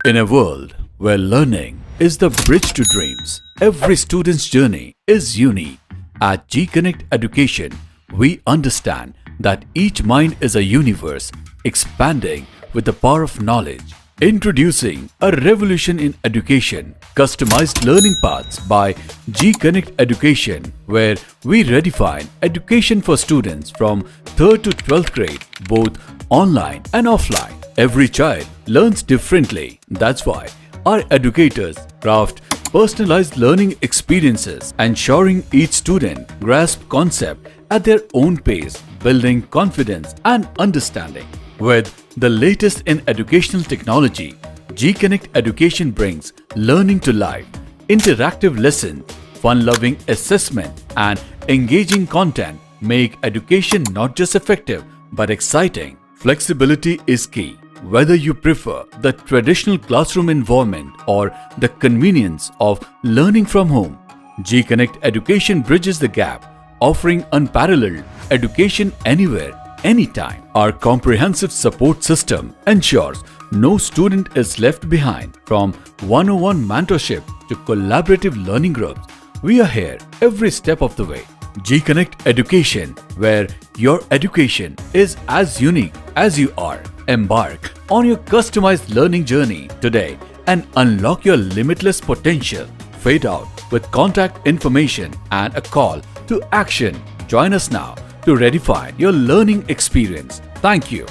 In a world where learning is the bridge to dreams, every student's journey is unique. At Jeeconnect Education, we understand that each mind is a universe expanding with the power of knowledge. Introducing a revolution in education, customized learning paths by Jeeconnect Education, where we redefine education for students from 3rd to 12th grade, both online and offline. Every child learns differently. That's why our educators craft personalized learning experiences, ensuring each student grasps concept at their own pace, building confidence and understanding. With the latest in educational technology, Jeeconnect Education brings learning to life. Interactive lessons, fun-loving assessment, and engaging content make education not just effective but exciting. Flexibility is key. Whether you prefer the traditional classroom environment or the convenience of learning from home, Jeeconnect Education bridges the gap, offering unparalleled education anywhere, anytime. Our comprehensive support system ensures no student is left behind. From one-on-one mentorship to collaborative learning groups, we are here every step of the way. Jeeconnect Education, where your education is as unique as you are. Embark on your customized learning journey today and unlock your limitless potential. Fade out with contact information and a call to action. Join us now to redefine your learning experience. Thank you.